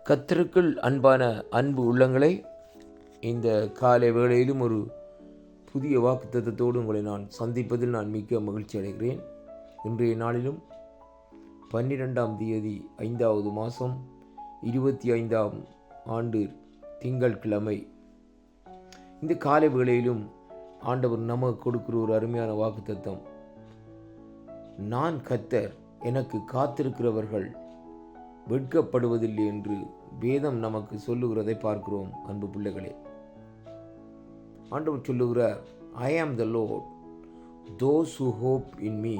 கர்த்தருக்குள் அன்பான அன்பு உள்ளங்களை, இந்த காலை வேளையிலும் ஒரு புதிய வாக்குத்தத்தத்தோடு உங்களை நான் சந்திப்பதில் நான் மிக்க மகிழ்ச்சி அடைகிறேன். இன்றைய நாளிலும் 12ஆம் தேதி 5வது மாதம் 25ஆம் ஆண்டு திங்கட்கிழமை, இந்த காலை வேளையிலும் ஆண்டவர் நமக்கு கொடுக்கிற ஒரு அருமையான வாக்குத்தத்தம், நான் கர்த்தர், எனக்கு காத்திருக்கிறவர்கள் வெட்கப்படுவதில்லை என்று வேதம் நமக்கு சொல்லுகிறதை பார்க்கிறோம். அன்பு பிள்ளைகளே, ஆண்டவர் சொல்லுகிறார், ஐ ஆம் த Lord, those who hope in me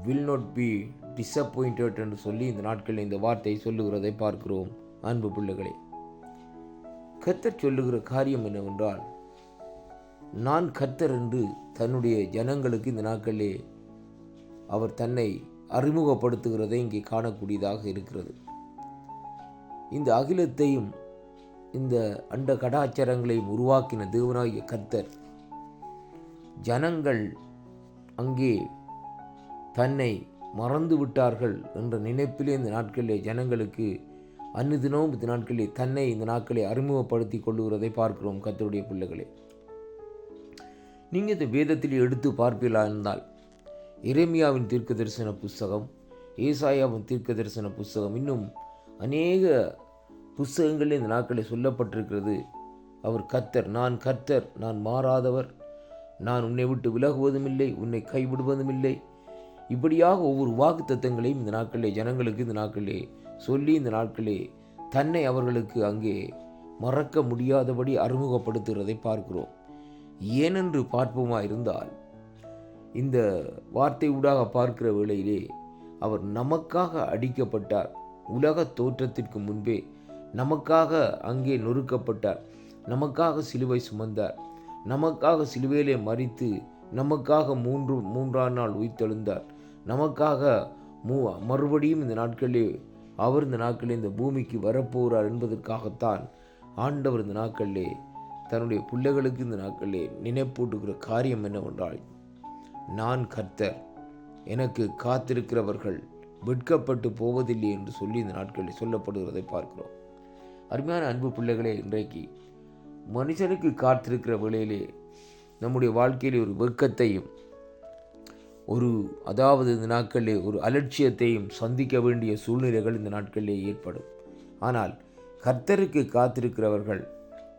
will not be disappointed என்று சொல்லி இந்த நாட்களில் இந்த வார்த்தையை சொல்லுகிறதை பார்க்கிறோம். அன்பு பிள்ளைகளே, கர்த்தர் சொல்லுகிற காரியம் என்னவென்றால், நான் கர்த்தர் என்று தன்னுடைய ஜனங்களுக்கு இந்த நாட்களிலே அவர் தன்னை அறிமுகப்படுத்துகிறதை இங்கே காணக்கூடியதாக இருக்கிறது. இந்த அகிலத்தையும் இந்த அண்ட கடாச்சாரங்களையும் உருவாக்கின தேவனாகிய கர்த்தர், ஜனங்கள் அங்கே தன்னை மறந்து விட்டார்கள் என்ற நினைப்பிலே இந்த நாட்களிலே ஜனங்களுக்கு அன்னுதினமும் இந்த நாட்களிலே தன்னை இந்த நாட்களை அறிமுகப்படுத்தி கொள்ளுகிறதை பார்க்கிறோம். கர்த்தருடைய பிள்ளைகளே, நீங்கள் இந்த வேதத்தில் எடுத்து பார்ப்பீர்களா இருந்தால், எரேமியாவின் தீர்க்க தரிசன புஸ்தகம், ஏசாயாவின் தீர்க்க தரிசன புஸ்தகம், இன்னும் அநேக புஸ்தகங்களில் இந்த நாட்களில் சொல்லப்பட்டிருக்கிறது. அவர் கர்த்தர், நான் மாறாதவர், நான் உன்னை விட்டு விலகுவதும் இல்லை, உன்னை கைவிடுவதும் இல்லை. இப்படியாக ஒவ்வொரு வாக்கு தத்தங்களையும் இந்த நாட்களிலே ஜனங்களுக்கு இந்த நாட்களிலே சொல்லி இந்த நாட்களிலே தன்னை அவர்களுக்கு அங்கே மறக்க முடியாதபடி அறிமுகப்படுத்துகிறதை பார்க்கிறோம். ஏனென்று பார்ப்போமா இருந்தால், இந்த வார்த்தை ஊடாக பார்க்கிற வேளையிலே அவர் நமக்காக அடிக்கப்பட்டார். உலக தோற்றத்திற்கு முன்பே நமக்காக அங்கே நொறுக்கப்பட்டார். நமக்காக சிலுவை சுமந்தார். நமக்காக சிலுவையிலே மரித்து நமக்காக மூன்றாம் நாள் உயிர்த்தெழுந்தார். நமக்காக மறுபடியும் இந்த நாட்களிலே அவர் இந்த நாட்களில் இந்த பூமிக்கு வரப்போகிறார் என்பதற்காகத்தான் ஆண்டவர் இந்த நாட்களிலே தன்னுடைய பிள்ளைகளுக்கு இந்த நாட்களிலே நினைப்பூட்டுகிற காரியம் என்னவென்றால், நான் கர்த்தர், எனக்கு காத்திருக்கிறவர்கள் வெட்கப்பட்டு போவதில்லை என்று சொல்லி இந்த நாட்களில் சொல்லப்படுகிறதை பார்க்கிறோம். அருமையான அன்பு பிள்ளைகளே, இன்றைக்கு மனுஷனுக்கு காத்திருக்கிற வேளையிலே நம்முடைய வாழ்க்கையிலே ஒரு வெட்கத்தையும் அதாவது இந்த நாட்களிலே ஒரு அலட்சியத்தையும் சந்திக்க வேண்டிய சூழ்நிலைகள் இந்த நாட்களிலே ஏற்படும். ஆனால் கர்த்தருக்கு காத்திருக்கிறவர்கள்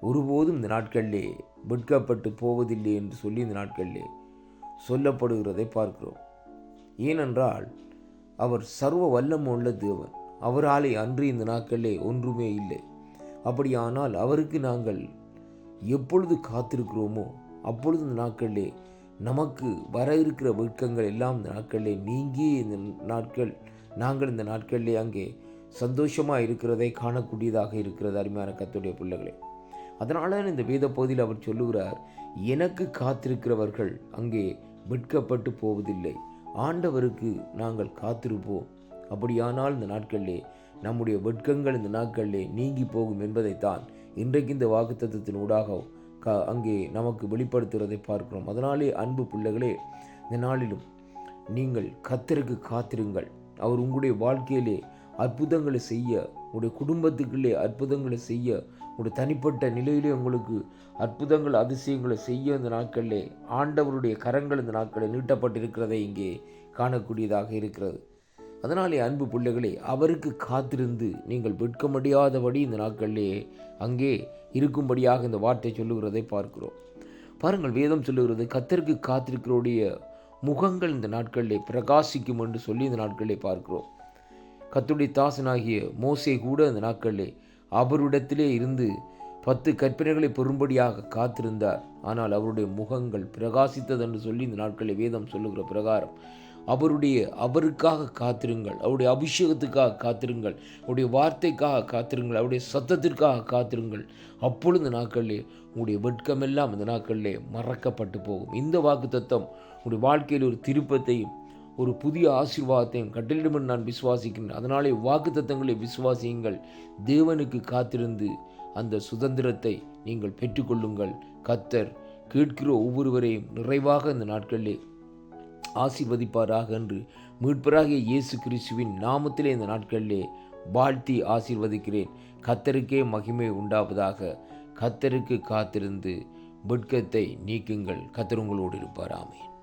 ஒருபோதும் இந்த நாட்களிலே வெட்கப்பட்டு போவதில்லை என்று சொல்லி இந்த நாட்களிலே சொல்லப்படுகிறதை பார்க்கிறோம். ஏனென்றால் அவர் சர்வ வல்லமுள்ள தேவன். அவராலே அன்றி இந்த நாட்களிலே ஒன்றுமே இல்லை. அப்படியானால் அவருக்கு நாங்கள் எப்பொழுது காத்திருக்கிறோமோ அப்பொழுது இந்த நாட்களிலே நமக்கு வர இருக்கிற வெட்கங்கள் எல்லாம் இந்த நாட்களிலே நீங்கி நாங்கள் இந்த நாட்களிலே அங்கே சந்தோஷமாக இருக்கிறதை காணக்கூடியதாக இருக்கிறது. அருமையான கர்த்தருடைய பிள்ளைகளே, அதனால இந்த வேத பகுதியில் அவர் சொல்லுகிறார், எனக்கு காத்திருக்கிறவர்கள் அங்கே வெட்கப்பட்டு போவதில்லை. ஆண்டவருக்கு நாங்கள் காத்திருப்போம். அப்படியானால் இந்த நாட்களிலே நம்முடைய வெட்கங்கள் இந்த நாட்களிலே நீங்கி போகும் என்பதைத்தான் இன்றைக்கு இந்த வாக்குத்தத்தத்தின் ஊடாக அங்கே நமக்கு வெளிப்படுத்துகிறதை பார்க்கிறோம். அதனாலே அன்பு பிள்ளைகளே, இந்த நாளிலும் நீங்கள் கர்த்தருக்கு காத்திருங்கள். அவர் உங்களுடைய வாழ்க்கையிலே அற்புதங்களை செய்ய, உங்களுடைய குடும்பத்துக்குள்ளே அற்புதங்களை செய்ய, உங்களுடைய தனிப்பட்ட நிலையிலே உங்களுக்கு அற்புதங்கள் அதிசயங்களை செய்ய இந்த நாட்களிலே ஆண்டவருடைய கரங்கள் இந்த நாட்களில் நீட்டப்பட்டிருக்கிறதை இங்கே காணக்கூடியதாக இருக்கிறது. அதனாலே அன்பு பிள்ளைகளே, அவருக்கு காத்திருந்து நீங்கள் வெட்க முடியாதபடி இந்த நாட்களிலே அங்கே இருக்கும்படியாக இந்த வார்த்தை சொல்லுகிறதை பார்க்கிறோம். பாருங்கள், வேதம் சொல்லுகிறது, கர்த்தருக்கு காத்திருக்கிறோடைய முகங்கள் இந்த நாட்களிலே பிரகாசிக்கும் என்று சொல்லி இந்த நாட்களிலே பார்க்கிறோம். கர்த்தருடைய தாசனாகிய மோசே கூட இந்த நாட்களிலே அவரிடத்திலே இருந்து 10 கற்பனைகளை பெறும்படியாக காத்திருந்தார். ஆனால் அவருடைய முகங்கள் பிரகாசித்தது என்று சொல்லி இந்த நாட்களில் வேதம் சொல்லுகிற பிரகாரம் அவருக்காக காத்திருங்கள். அவருடைய அபிஷேகத்துக்காக காத்திருங்கள். அவருடைய வார்த்தைக்காக காத்திருங்கள். அவருடைய சத்தத்திற்காக காத்திருங்கள். அப்பொழுது இந்த நாட்களிலே உங்களுடைய வெட்கமெல்லாம் இந்த நாட்களிலே மறக்கப்பட்டு போகும். இந்த வாக்கு தத்தம் உங்களுடைய வாழ்க்கையில் ஒரு திருப்பத்தையும் ஒரு புதிய ஆசீர்வாதத்தையும் கட்டளிடும் என்று நான் விசுவாசிக்கிறேன். அதனாலே வாக்கு தத்தங்களை விசுவாசியுங்கள். தேவனுக்கு காத்திருந்து அந்த சுதந்திரத்தை நீங்கள் பெற்றுக்கொள்ளுங்கள். கர்த்தர் கேட்கிற ஒவ்வொருவரையும் நிறைவாக இந்த நாட்களிலே ஆசீர்வதிப்பாராக என்று மீட்பராகிய இயேசு கிறிஸ்துவின் நாமத்திலே இந்த நாட்களிலே வாழ்த்தி ஆசீர்வதிக்கிறேன். கர்த்தருக்கே மகிமை உண்டாவதாக. கர்த்தருக்கு காத்திருந்து வெட்கத்தை நீக்குங்கள். கர்த்தர் உங்களோடு இருப்பார். ஆமென்.